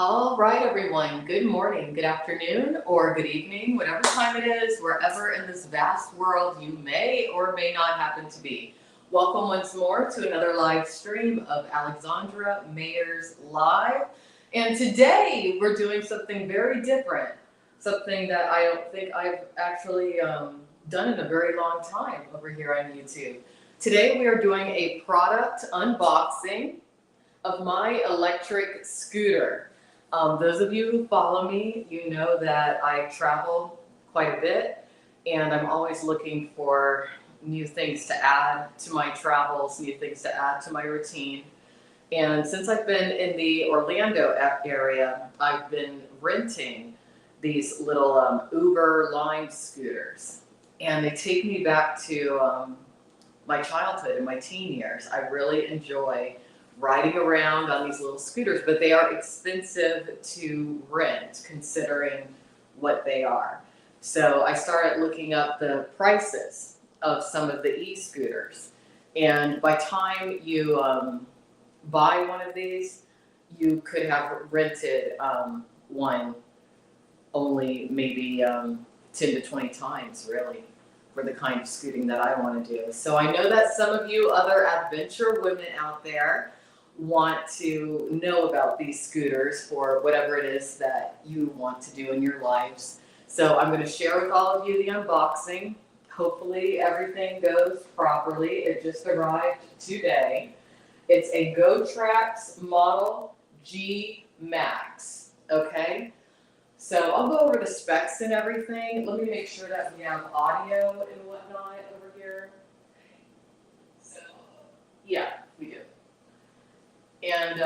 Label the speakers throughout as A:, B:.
A: All right, everyone. Good morning, good afternoon, or good evening, whatever time it is, wherever in this vast world you may or may not happen to be. Welcome once more to another live stream of Alexandra Mayers Live. And today we're doing something very different, something that I don't think I've actually done in a very long time over here on YouTube. Today we are doing a product unboxing of my electric scooter. Those of you who follow me, you know that I travel quite a bit and I'm always looking for new things to add to my travels, new things to add to my routine. And since I've been in the Orlando area, I've been renting these little Uber Lime scooters. And they take me back to my childhood and my teen years. I really enjoy riding around on these little scooters, but they are expensive to rent considering what they are. So I started looking up the prices of some of the e-scooters. And by time you buy one of these, you could have rented one only maybe 10 to 20 times, really, for the kind of scooting that I want to do. So I know that some of you other adventure women out there want to know about these scooters for whatever it is that you want to do in your lives. So I'm going to share with all of you the unboxing. Hopefully everything goes properly. It just arrived today. It's a Go-trax Model G Max, okay? So I'll go over the specs and everything. Let me make sure that we have audio and whatnot over here. So, yeah, we do. And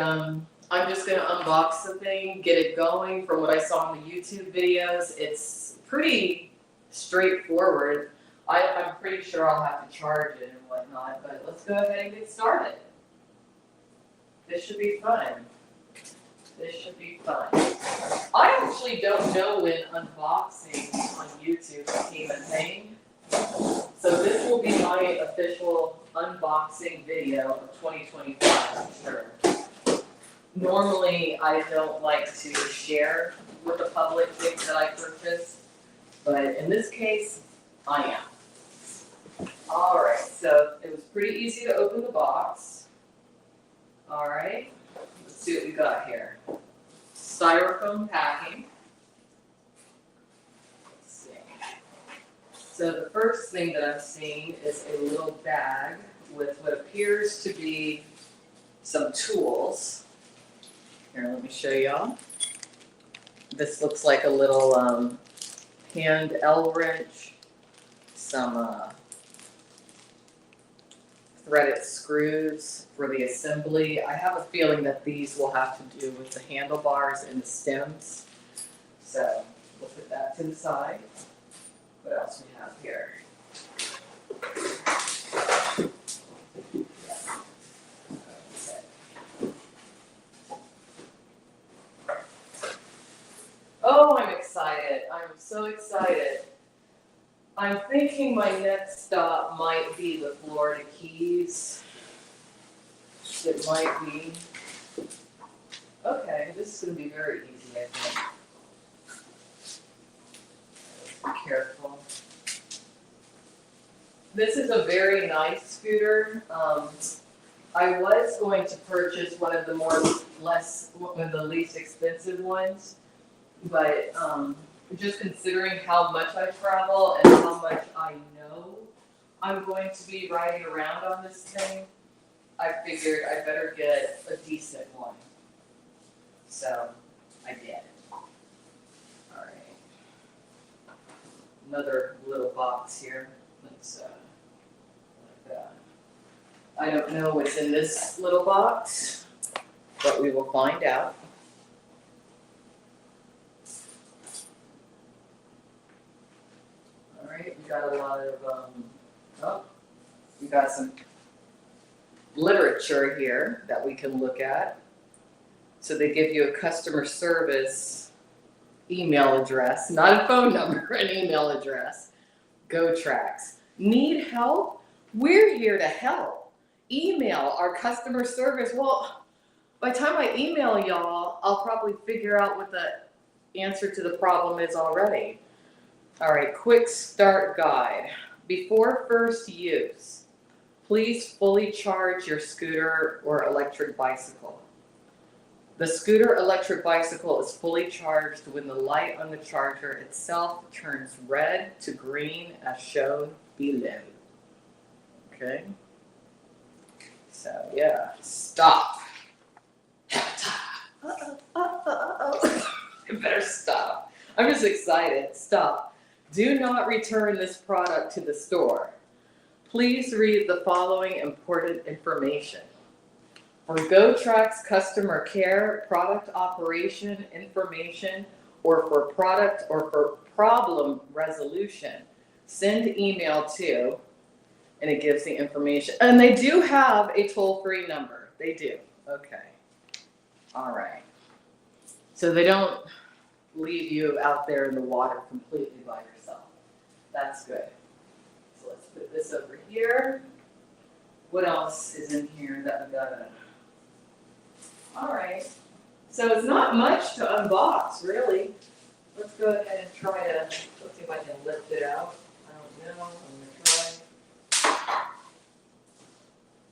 A: I'm just going to unbox the thing, get it going. From what I saw in the YouTube videos, it's pretty straightforward. I'm pretty sure I'll have to charge it and whatnot, but let's go ahead and get started. This should be fun. This should be fun. I actually don't know when unboxing on YouTube became a thing. So this will be my official unboxing video of 2025, for sure. Normally, I don't like to share with the public things that I purchase, but in this case, I am. All right, so it was pretty easy to open the box. All right, let's see what we got here. Styrofoam packing. Let's see. So the first thing that I'm seeing is a little bag with what appears to be some tools. Here, let me show y'all. This looks like a little hand L wrench, some threaded screws for the assembly. I have a feeling that these will have to do with the handlebars and the stems. So we'll put that to the side. What else we have here? Oh, I'm excited. I'm so excited. I'm thinking my next stop might be the Florida Keys. It might be. Okay, this is going to be very easy, I think. Be careful. This is a very nice scooter. I was going to purchase one of the least expensive ones, but just considering how much I travel and how much I know I'm going to be riding around on this thing, I figured I better get a decent one. So I did. All right. Another little box here. Let's like that. I don't know what's in this little box, but we will find out. All right, we got a lot of, we got some literature here that we can look at. So they give you a customer service email address, not a phone number, an email address. Go-trax. Need help? We're here to help. Email our customer service. Well, By the time I email y'all, I'll probably figure out what the answer to the problem is already. All right, quick start guide. Before first use, please fully charge your scooter or electric bicycle. The scooter electric bicycle is fully charged when the light on the charger itself turns red to green as shown below. Okay? So yeah, stop. You better stop. I'm just excited. Stop. Do not return this product to the store. Please read the following important information. For Go-trax customer care, product operation information, or for product or for problem resolution, send email to, and it gives the information. And they do have a toll-free number. They do. Okay. All right. So they don't leave you out there in the water completely by yourself. That's good. So let's put this over here. What else is in here that we gotta? All right. So it's not much to unbox, really. Let's go ahead and try to, let's see if I can lift it out. I don't know. I'm gonna try.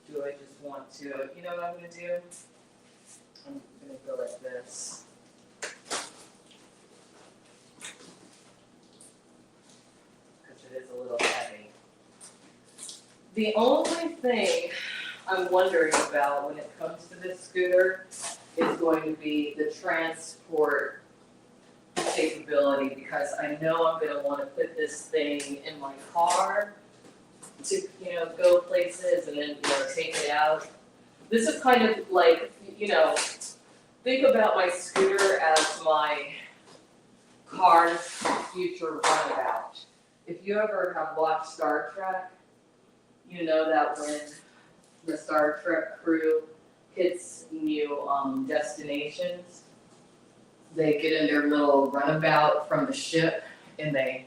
A: Do I just want to, you know what I'm gonna do? I'm gonna go like this. Because it is a little heavy. The only thing I'm wondering about when it comes to this scooter is going to be the transport capability, because I know I'm going to want to put this thing in my car to, go places and then, take it out. This is kind of like, think about my scooter as my car's future runabout. If you ever have watched Star Trek, you know that when the Star Trek crew hits new destinations, they get in their little runabout from the ship and they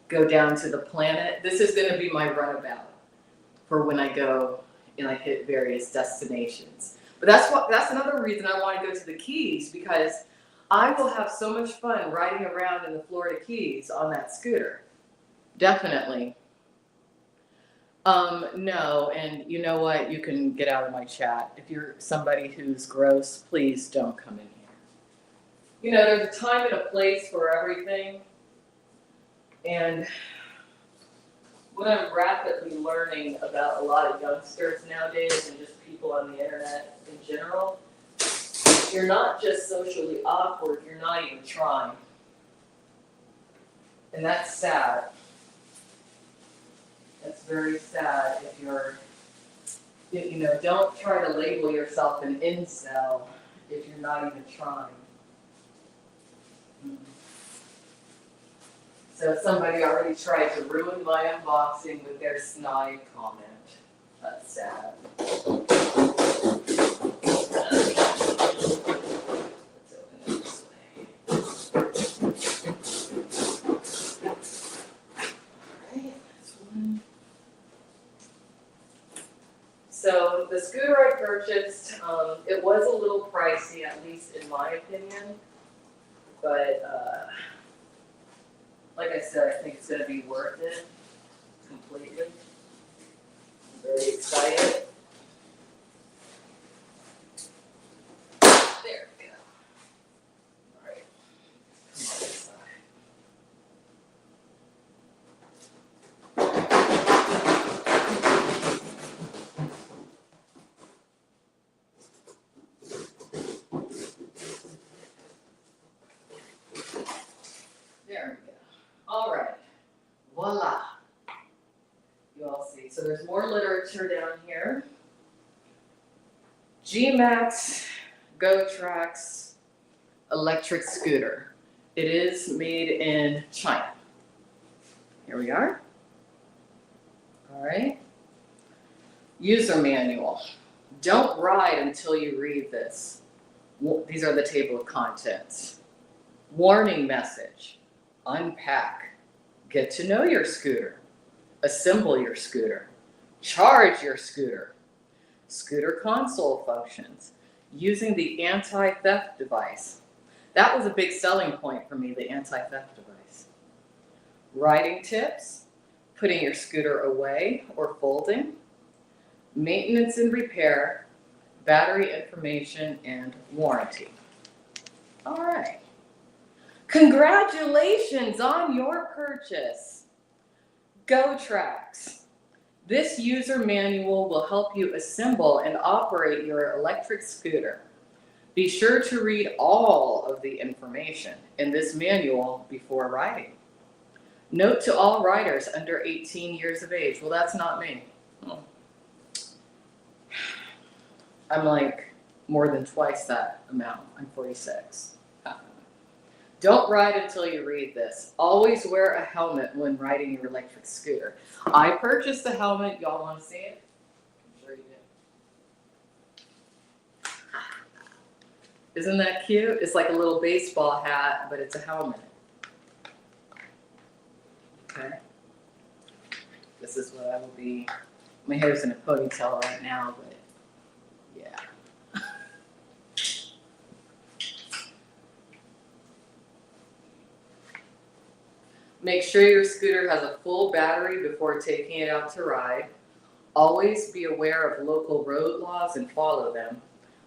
A: go down to the planet. This is going to be my runabout for when I go and I hit various destinations. But that's another reason I want to go to the Keys, because I will have so much fun riding around in the Florida Keys on that scooter. Definitely. No, and you know what? You can get out of my chat. If you're somebody who's gross, please don't come in here. There's a time and a place for everything. And what I'm rapidly learning about a lot of youngsters nowadays and just people on the internet in general, you're not just socially awkward, you're not even trying. And that's sad. That's very sad if you're, don't try to label yourself an incel if you're not even trying. So somebody already tried to ruin my unboxing with their snide comment. That's sad. Let's open it this way. Alright, that's one. So the scooter I purchased, it was a little pricey, at least in my opinion, but like I said, I think it's going to be worth it completely. I'm very excited. There we go. All right. Come on this side. There we go. All right. Voila. You all see. So there's more literature down here. G-Max Go-trax electric scooter. It is made in China. Here we are. All right. User manual. Don't ride until you read this. These are the table of contents. Warning message. Unpack. Get to know your scooter. Assemble your scooter. Charge your scooter. Scooter console functions. using the anti-theft device. That was a big selling point for me, the anti-theft device. Riding tips, putting your scooter away or folding, maintenance and repair, battery information, and warranty. All right. Congratulations on your purchase. Go-trax. This user manual will help you assemble and operate your electric scooter. Be sure to read all of the information in this manual before riding. Note to all riders under 18 years of age. Well, that's not me. I'm like more than twice that amount. I'm 46. Don't ride until you read this. Always wear a helmet when riding your electric scooter. I purchased the helmet. Y'all want to see it? I'm sure you do. Isn't that cute? It's like a little baseball hat, but it's a helmet. Okay. This is what I will be. My hair's in a ponytail right now, but yeah. Make sure your scooter has a full battery before taking it out to ride. Always be aware of local road laws and follow them.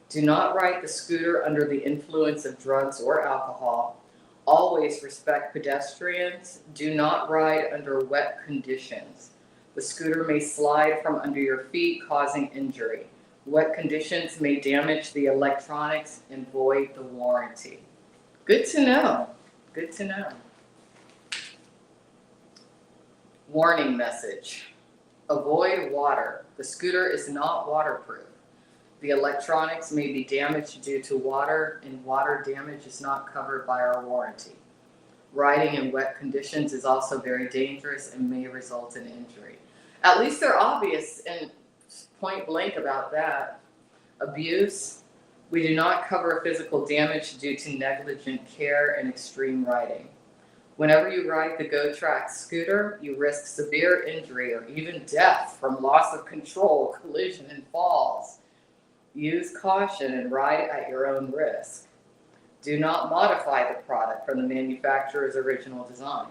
A: Do not ride the scooter under the influence of drugs or alcohol. Always respect pedestrians. Do not ride under wet conditions. The scooter may slide from under your feet, causing injury. Wet conditions may damage the electronics and void the warranty. Good to know. Good to know. Warning message. Avoid water. The scooter is not waterproof. The electronics may be damaged due to water, and water damage is not covered by our warranty. Riding in wet conditions is also very dangerous and may result in injury. At least they're obvious and point blank about that. Abuse. We do not cover physical damage due to negligent care and extreme riding. Whenever you ride the Go-trax scooter, you risk severe injury or even death from loss of control, collision, and falls. Use caution and ride at your own risk. Do not modify the product from the manufacturer's original design.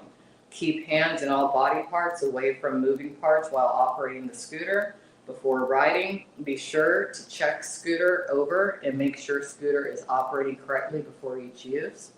A: Keep hands and all body parts away from moving parts while operating the scooter. Before riding, be sure to check scooter over and make sure scooter is operating correctly before each use.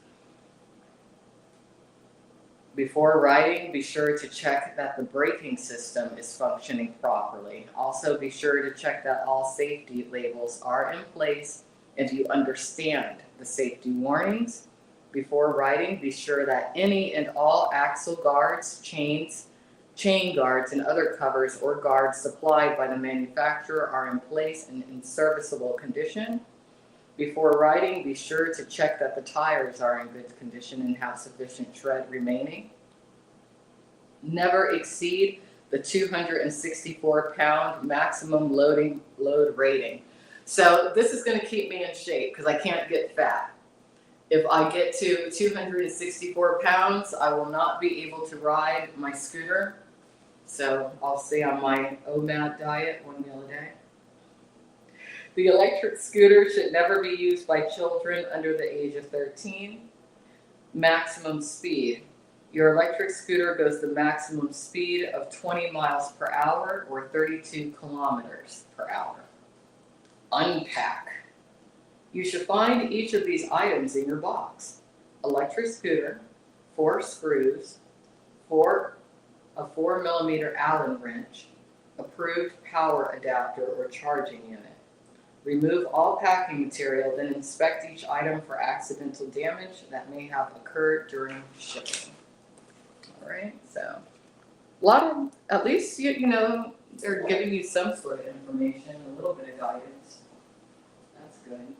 A: Before riding, be sure to check that the braking system is functioning properly. Also, be sure to check that all safety labels are in place and you understand the safety warnings. Before riding, be sure that any and all axle guards, chains, chain guards, and other covers or guards supplied by the manufacturer are in place and in serviceable condition. Before riding, be sure to check that the tires are in good condition and have sufficient tread remaining. Never exceed the 264-pound maximum load rating. So this is going to keep me in shape because I can't get fat. If I get to 264 pounds, I will not be able to ride my scooter. So I'll stay on my OMAD diet, 1 meal a day. The electric scooter should never be used by children under the age of 13. Maximum speed. Your electric scooter goes the maximum speed of 20 miles per hour or 32 kilometers per hour. Unpack. You should find each of these items in your box. Electric scooter, 4 screws, a 4mm Allen wrench, approved power adapter or charging unit. Remove all packing material, then inspect each item for accidental damage that may have occurred during shipping. All right, so a lot of, at least, you know, they're giving you some sort of information, a little bit of guidance. That's good.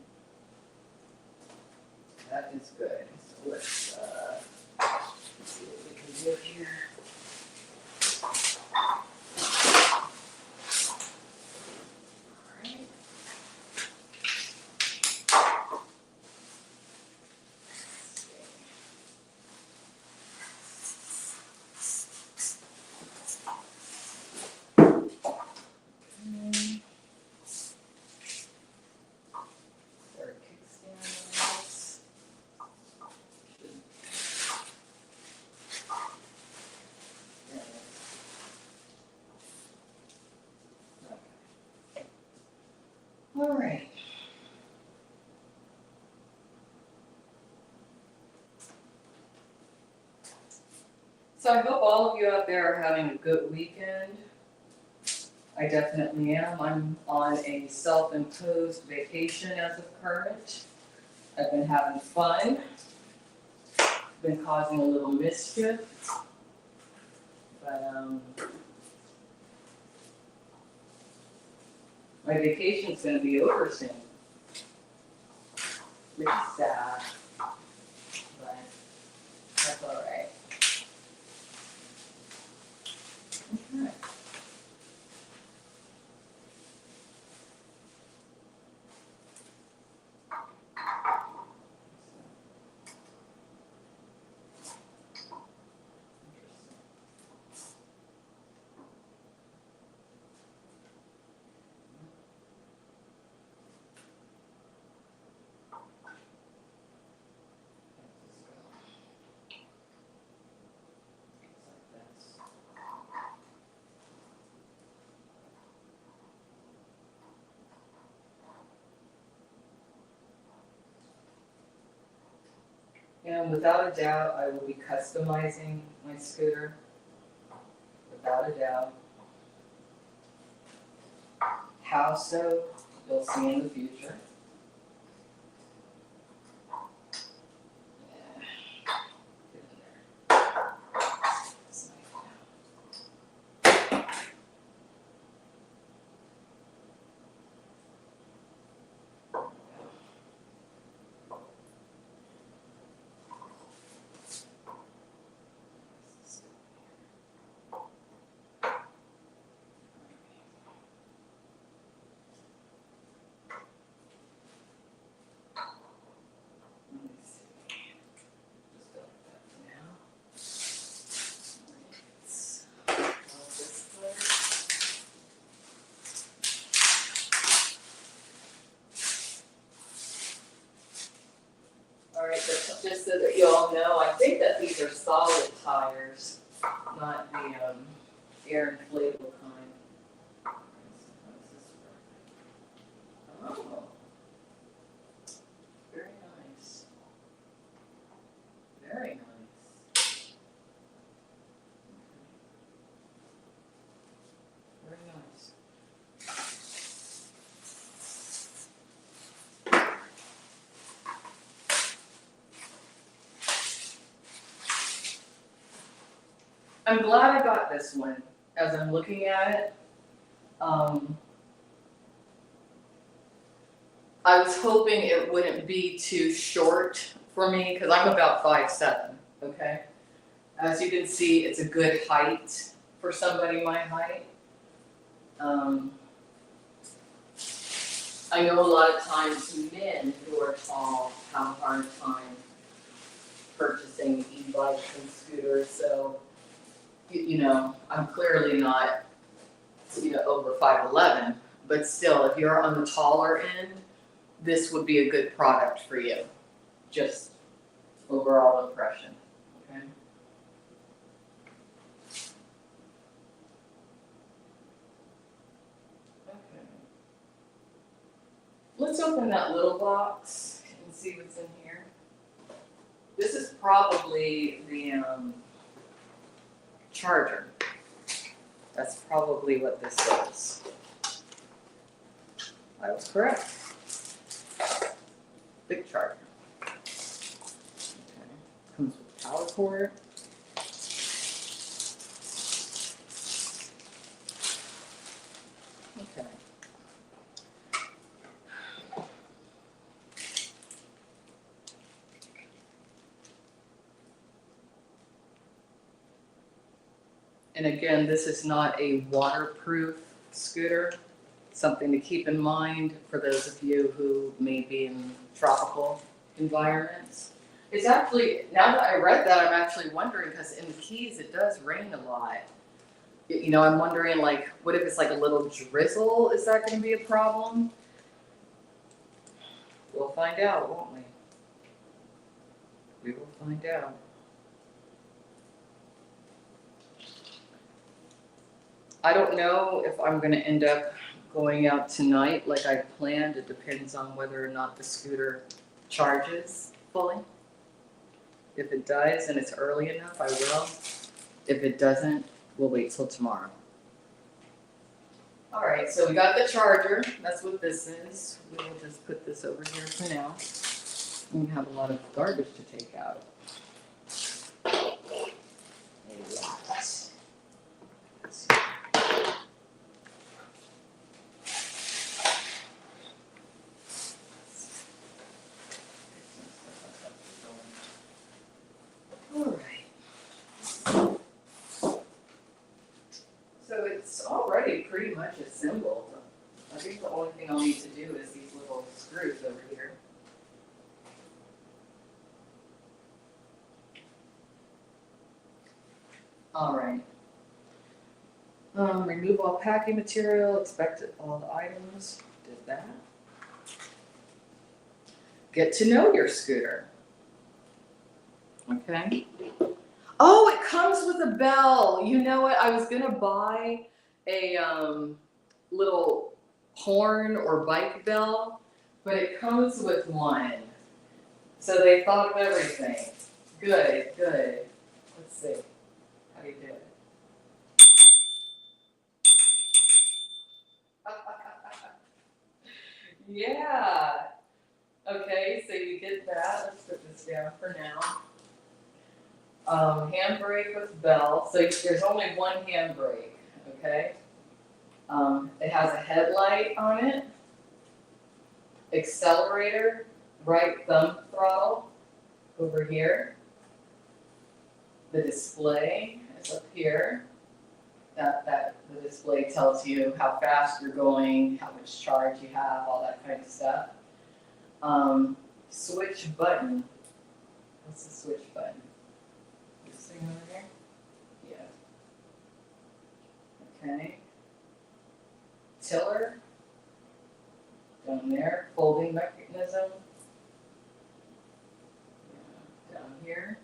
A: That is good. So let's see what we can do here. All right. So I hope all of you out there are having a good weekend. I definitely am. I'm on a self-imposed vacation as of current. I've been having fun, been causing a little mischief, but my vacation's gonna be over soon. Which is sad, but that's all right. Okay. And without a doubt, I will be customizing my scooter. Without a doubt. How so, you'll see in the future. Yeah. Get in there. It's nice now. Let me see. Just go like that for now. All this place. All right, just so that you all know, I think that these are solid tires, not the air inflatable kind. How does this work? Oh, very nice. Very nice. Very nice. I'm glad I got this one as I'm looking at it. I was hoping it wouldn't be too short for me because I'm about 5'7", okay? As you can see, it's a good height for somebody my height. I know a lot of times men who are tall have a hard time purchasing e-bikes and scooters, so you know, I'm clearly not, over 5'11", but still, if you're on the taller end, this would be a good product for you. Just overall impression, okay? Okay. Let's open that little box and see what's in here. This is probably the charger. That's probably what this is. I was correct. Big charger. Okay. Comes with power cord. Okay. And again, this is not a waterproof scooter. Something to keep in mind for those of you who may be in tropical environments. It's actually, now that I read that, I'm actually wondering, because in the Keys it does rain a lot. I'm wondering, like, what if it's like a little drizzle? Is that going to be a problem? We'll find out, won't we? We will find out. I don't know if I'm going to end up going out tonight like I planned. It depends on whether or not the scooter charges fully. If it does and it's early enough, I will. If it doesn't, we'll wait till tomorrow. All right, so we got the charger. That's what this is. We will just put this over here for now. We have a lot of garbage to take out. A lot. Let's see. All right. So it's already pretty much assembled. I think the only thing I'll need to do is these little screws over here. All right. Remove all packing material, inspected all the items, did that. Get to know your scooter. Okay. Oh, it comes with a bell. You know what? I was gonna buy a little horn or bike bell, but it comes with one. So they thought of everything. Good, good. Let's see. How do you do it? Yeah. Okay, so you get that. Let's put this down for now. Handbrake with bell. So there's only one handbrake, okay? It has a headlight on it, accelerator, right thumb throttle over here. The display is up here. The display tells you how fast you're going, how much charge you have, all that kind of stuff. Switch button. What's the switch button? This thing over here? Yeah. Okay. Tiller. Down there. Folding mechanism. Yeah. Down here.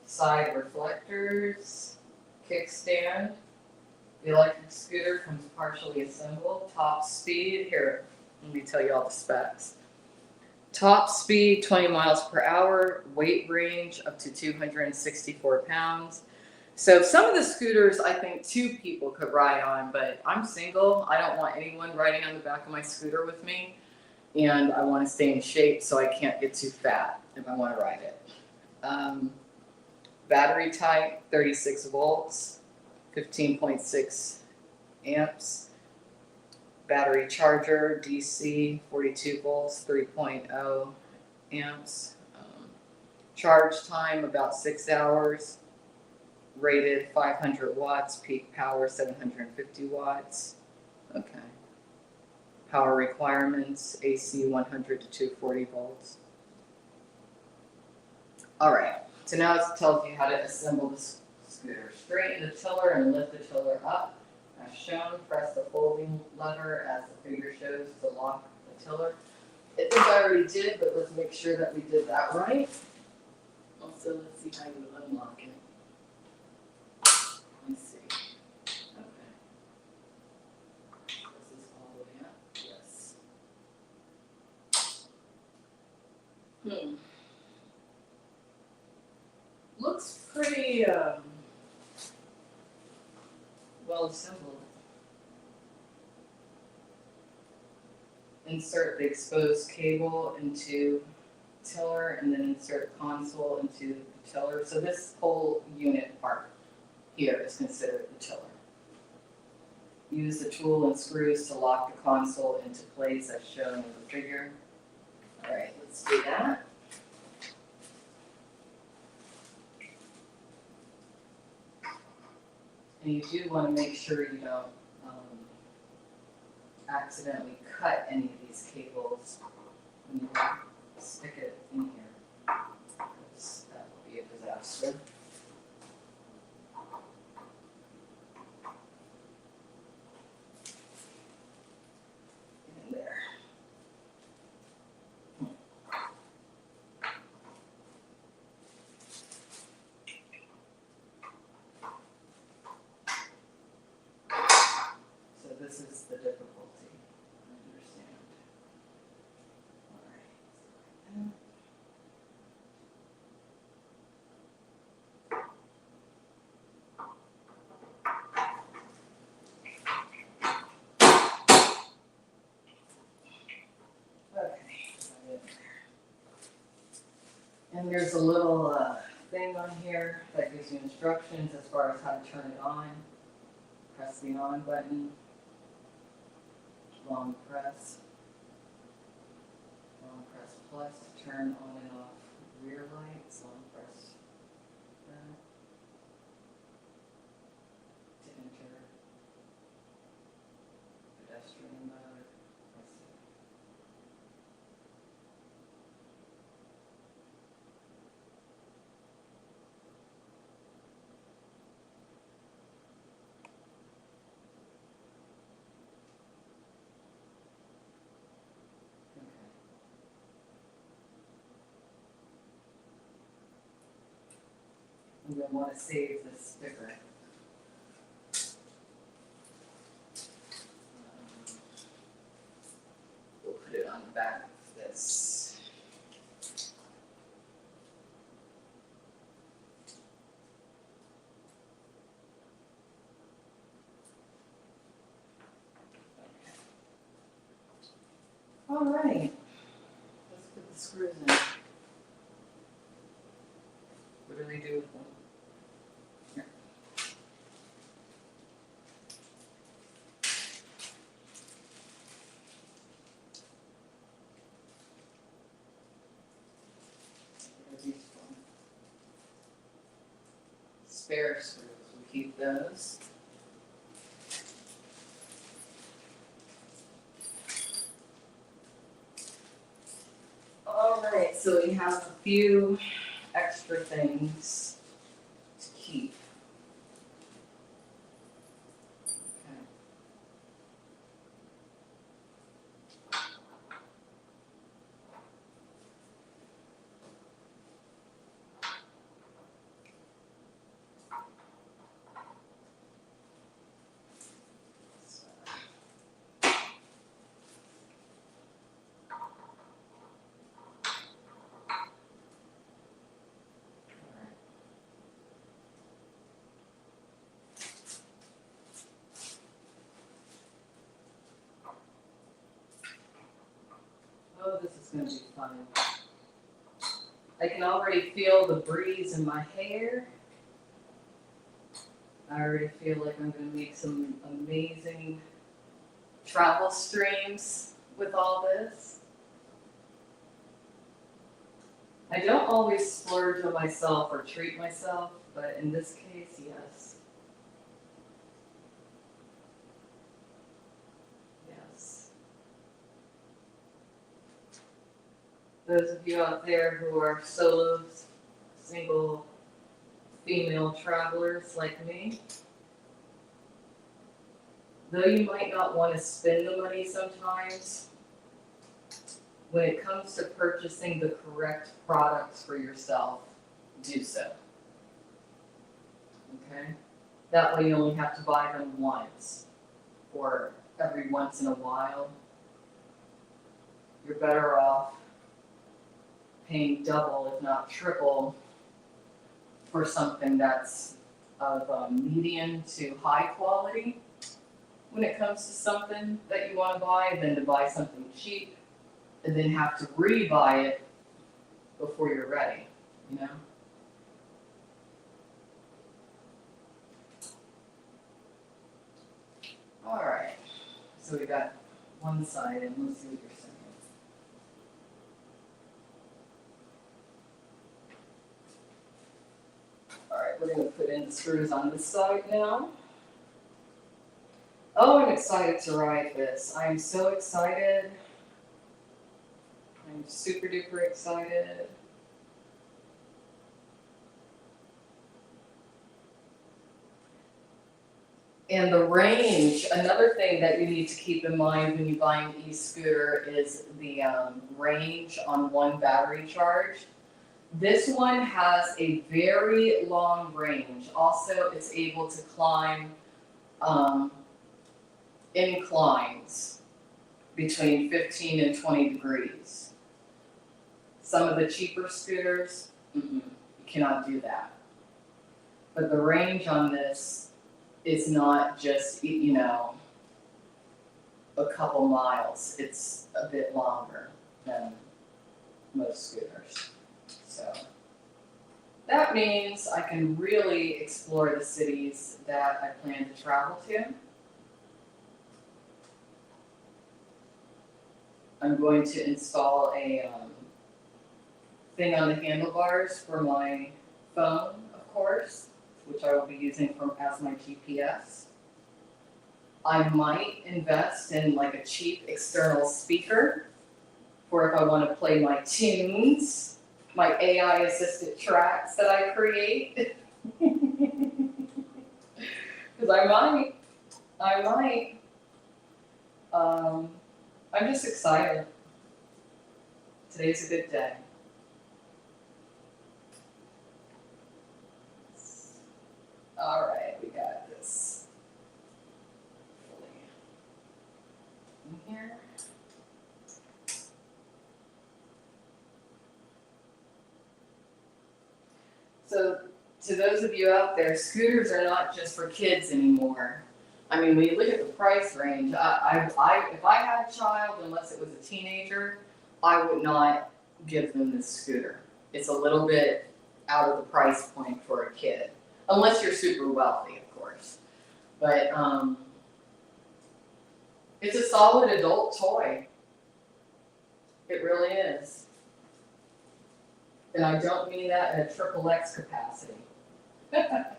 A: Side reflectors. Kickstand. The electric scooter comes partially assembled. Top speed. Here, let me tell you all the specs. Top speed, 20 miles per hour. Weight range up to 264 pounds. So some of the scooters, I think 2 people could ride on, but I'm single. I don't want anyone riding on the back of my scooter with me. And I want to stay in shape so I can't get too fat if I want to ride it. Battery type, 36 volts, 15.6 amps. Battery charger, DC, 42 volts, 3.0 amps. Charge time, about 6 hours. Rated 500 watts, peak power 750 watts. Okay. Power requirements, AC 100 to 240 volts. All right. So now it tells you how to assemble the scooter. Straighten the tiller and lift the tiller up. As shown, press the folding lever as the figure shows to lock the tiller. I think I already did, but let's make sure that we did that right. Also, let's see how you unlock it. Let's see. Okay. This is all the way up. Yes. Looks pretty well assembled. Insert the exposed cable into tiller and then insert console into the tiller. So this whole unit part here is considered the tiller. Use the tool and screws to lock the console into place as shown in the figure. All right, let's do that. And you do want to make sure you don't accidentally cut any of these cables when you stick it in here, because that will be a disaster. In there. And there's a little thing on here that gives you instructions as far as how to turn it on. Press the on button, long press plus to turn on and off rear lights, long press that to enter pedestrian mode. Press it. I'm going to want to save this sticker. We'll put it on the back of this. Okay. All right. Let's put the screws in. What do they do with them? Here. What are these for? Spare screws. We'll keep those. All right, so we have a few extra things to keep. Okay. Oh, this is going to be fun. I can already feel the breeze in my hair. I already feel like I'm going to make some amazing travel streams with all this. I don't always splurge on myself or treat myself, but in this case, yes. Yes. Those of you out there who are solos, single female travelers like me, though you might not want to spend the money sometimes, when it comes to purchasing the correct products for yourself, do so. Okay? That way you only have to buy them once or every once in a while. You're better off paying double, if not triple, for something that's of medium to high quality when it comes to something that you want to buy than to buy something cheap and then have to rebuy it before you're ready, you know? All right, so we got one side and let's see what you're saying. All right, we're gonna put in the screws on this side now. Oh, I'm excited to ride this. I am so excited. I'm super duper excited. And the range, another thing that you need to keep in mind when you buy an e-scooter is the range on one battery charge. This one has a very long range. Also, it's able to climb inclines between 15 and 20 degrees. Some of the cheaper scooters, you cannot do that. But the range on this is not just, you know, a couple miles. It's a bit longer than most scooters. So So that means I can really explore the cities that I plan to travel to. I'm going to install a thing on the handlebars for my phone, of course, which I will be using as my GPS. I might invest in like a cheap external speaker for if I want to play my tunes, my AI assisted tracks that I create. Because I might. I'm just excited. Today's a good day. All right, we got this. In here. So, to those of you out there, scooters are not just for kids anymore. I mean, when you look at the price range, if I had a child, unless it was a teenager, I would not give them this scooter. It's a little bit out of the price point for a kid, unless you're super wealthy, of course. But it's a solid adult toy. It really is. And I don't mean that in a XXX capacity. Yeah.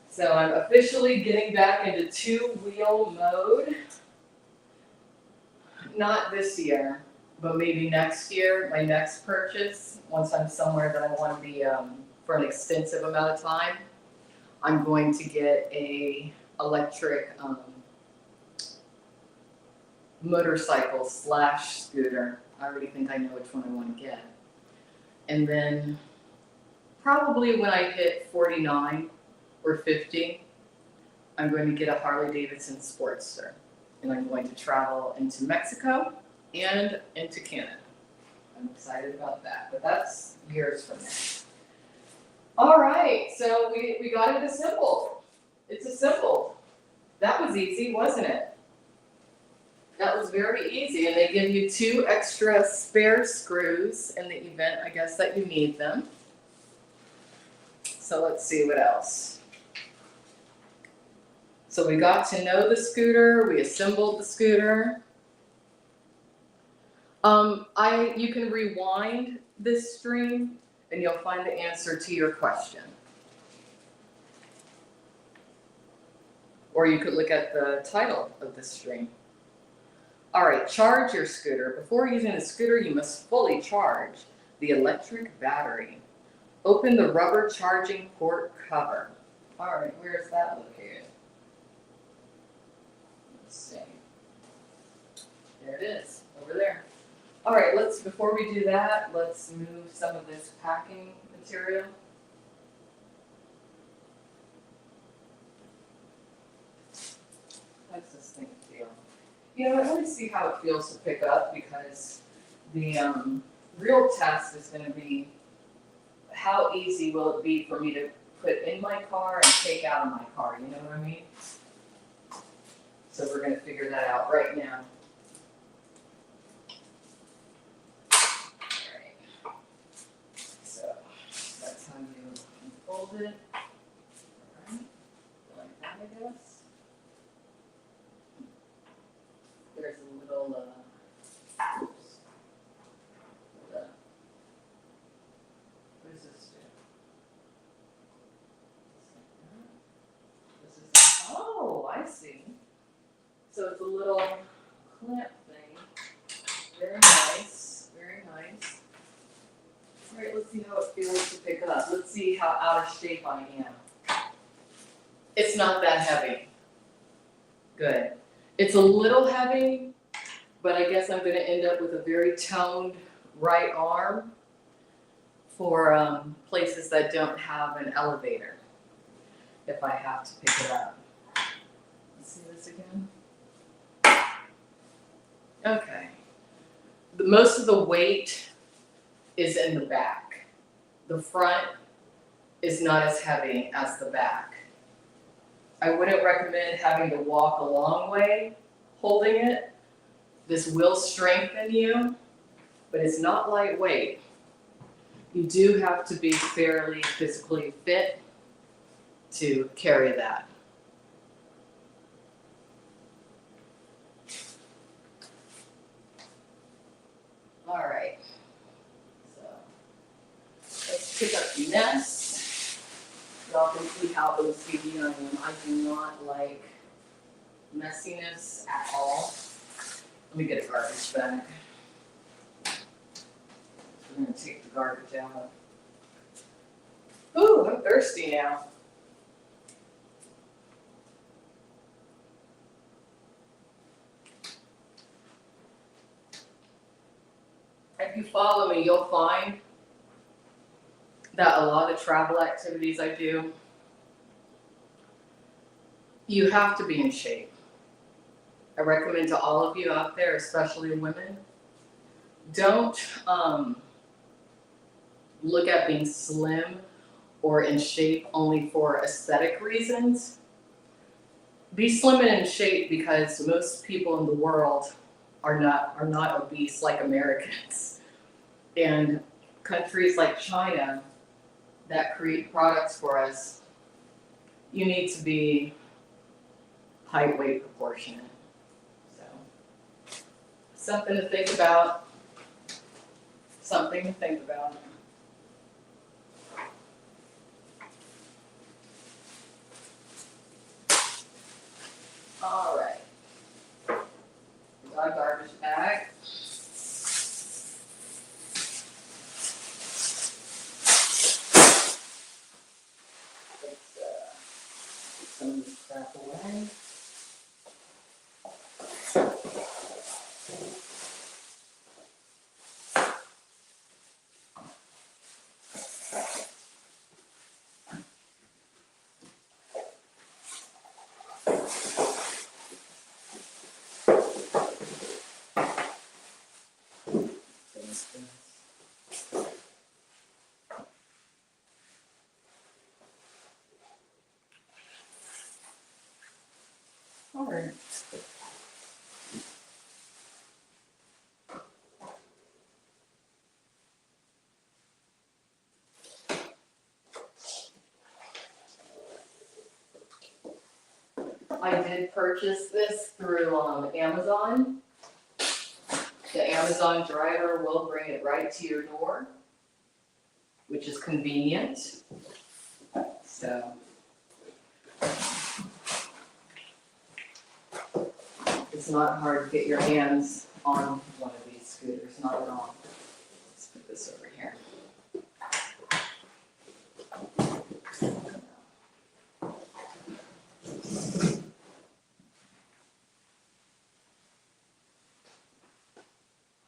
A: So I'm officially getting back into two-wheel mode. Not this year, but maybe next year, my next purchase, once I'm somewhere that I want to be for an extensive amount of time, I'm going to get a electric motorcycle / scooter. I already think I know which one I want to get. And then probably when I hit 49 or 50, I'm going to get a Harley-Davidson Sportster. And I'm going to travel into Mexico and into Canada. I'm excited about that, but that's years from now. All right, so we got it assembled. It's assembled. That was easy, wasn't it? That was very easy, and they give you 2 extra spare screws in the event, I guess, that you need them. So let's see what else. So we got to know the scooter, we assembled the scooter. You can rewind this stream and you'll find the answer to your question. Or you could look at the title of the stream. All right, charge your scooter. Before using the scooter, you must fully charge the electric battery. Open the rubber charging port cover. All right, where is that located? Let's see. There it is, over there. All right, before we do that, let's move some of this packing material. How's this thing feel? You know, let me see how it feels to pick up, because the real test is going to be how easy will it be for me to put in my car and take out of my car, you know what I mean? So we're going to figure that out right now. All right. So that's how you unfold it. All right. Like that, I guess. There's a little, oops. Hold up. What does this do? This is, oh, I see. So it's a little clamp thing. Very nice, very nice. All right, let's see how it feels to pick up. Let's see how out of shape I am. It's not that heavy. Good. It's a little heavy, but I guess I'm going to end up with a very toned right arm for places that don't have an elevator, if I have to pick it up. Let's see this again. Okay. Most of the weight is in the back. The front is not as heavy as the back. I wouldn't recommend having to walk a long way holding it. This will strengthen you, but it's not lightweight. You do have to be fairly physically fit to carry that. All right, so let's pick up the nest. Y'all can see how OCD I am. I do not like messiness at all. Let me get a garbage bag. We're gonna take the garbage out. Ooh, I'm thirsty now. If you follow me, you'll find that a lot of travel activities I do, you have to be in shape. I recommend to all of you out there, especially women, don't look at being slim or in shape only for aesthetic reasons. Be slim and in shape because most people in the world are not obese like Americans. And countries like China that create products for us, you need to be height weight proportionate. So something to think about. Something to think about. All right. Here's our garbage bag. Let's put some of this crap away. All right. I did purchase this through Amazon. The Amazon driver will bring it right to your door, which is convenient. So it's not hard to get your hands on one of these scooters, not at all. Let's put this over here.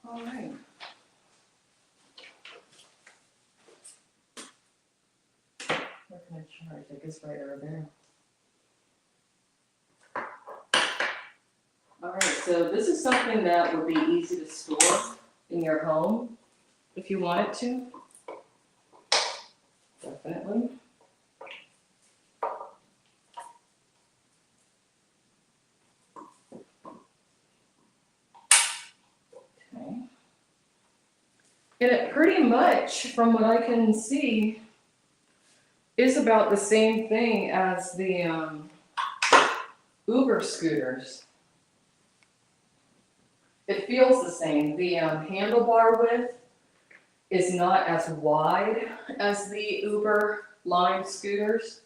A: All right. Where can I charge? I guess right over there. All right, so this is something that would be easy to store in your home if you wanted to. Definitely. Okay. And it pretty much, from what I can see, is about the same thing as the Uber scooters. It feels the same. The handlebar width is not as wide as the Uber Lime scooters.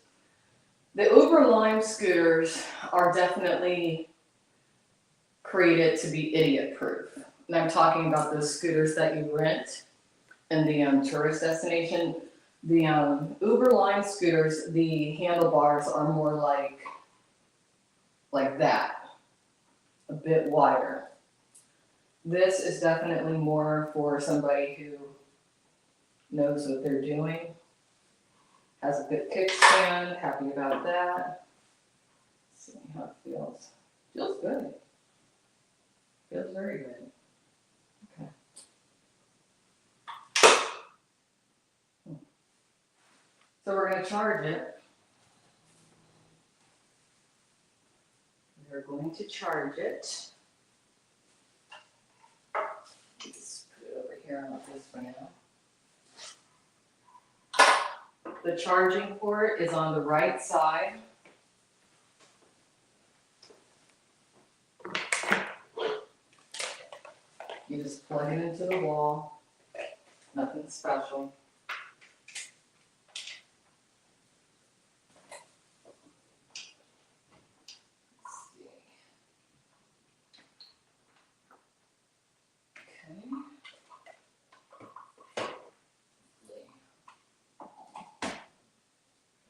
A: The Uber Lime scooters are definitely created to be idiot-proof. And I'm talking about those scooters that you rent in the tourist destination. The Uber Lime scooters, the handlebars are more like that, a bit wider. This is definitely more for somebody who knows what they're doing, has a good kickstand, happy about that. Let's see how it feels. Feels good. Feels very good. Okay. So we're going to charge it. We're going to charge it. Just put it over here like this for now. The charging port is on the right side. You just plug it into the wall. Nothing special.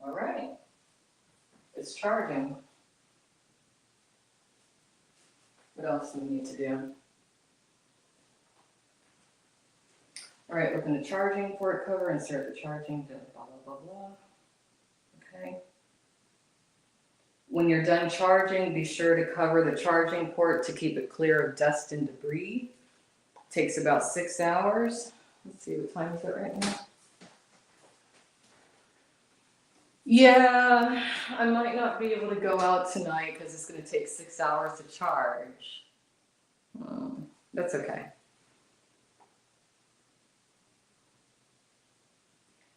A: All right, it's charging. What else do we need to do? All right, open the charging port cover, insert the charging, blah, blah, blah, blah. Okay. When you're done charging, be sure to cover the charging port to keep it clear of dust and debris. It takes about 6 hours. Let's see, what time is it right now? Yeah, I might not be able to go out tonight because it's going to take 6 hours to charge. That's okay.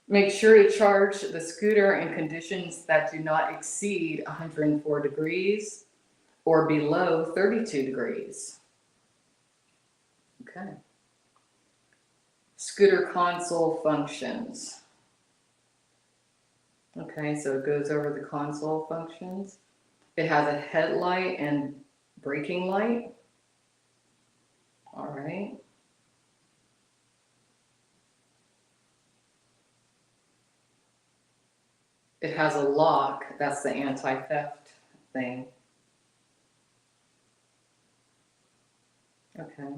A: Make sure to charge the scooter in conditions that do not exceed 104 degrees or below 32 degrees. Okay. Scooter console functions. Okay, so it goes over the console functions. It has a headlight and braking light. All right. It has a lock. That's the anti-theft thing. Okay.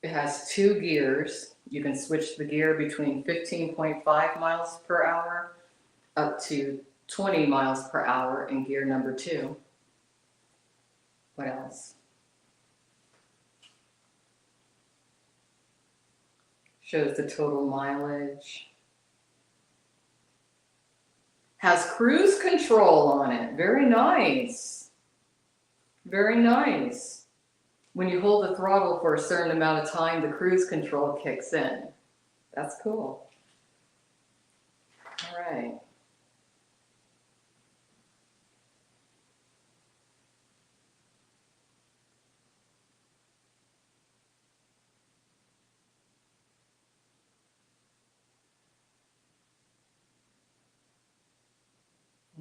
A: It has 2 gears. You can switch the gear between 15.5 miles per hour up to 20 miles per hour in gear number 2. What else? Shows the total mileage. Has cruise control on it. Very nice. Very nice. When you hold the throttle for a certain amount of time, the cruise control kicks in. That's cool. All right.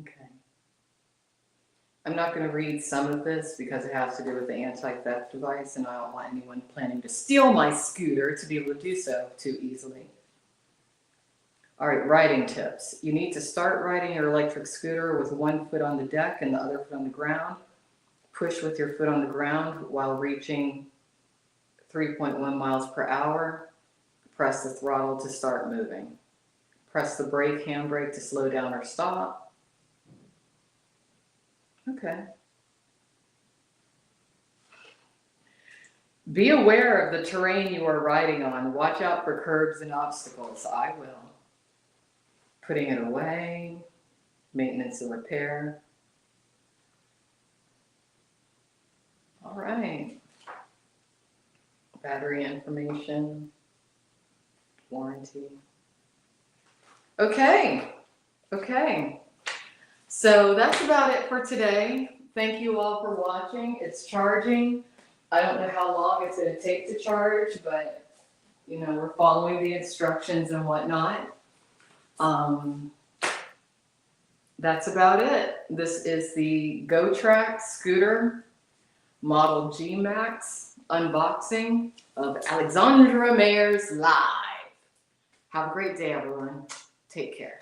A: Okay. I'm not going to read some of this because it has to do with the anti-theft device, and I don't want anyone planning to steal my scooter to be able to do so too easily. All right, riding tips. You need to start riding your electric scooter with one foot on the deck and the other foot on the ground. Push with your foot on the ground while reaching 3.1 miles per hour. Press the throttle to start moving. Press the brake, handbrake to slow down or stop. Okay. Be aware of the terrain you are riding on. Watch out for curbs and obstacles. I will. Putting it away. Maintenance and repair. All right. Battery information. Warranty. Okay. Okay. So that's about it for today. Thank you all for watching. It's charging. I don't know how long it's going to take to charge, but you know, we're following the instructions and whatnot. That's about it. This is the Go-trax scooter model G Max unboxing of Alexandra Mayers live. Have a great day, everyone. Take care.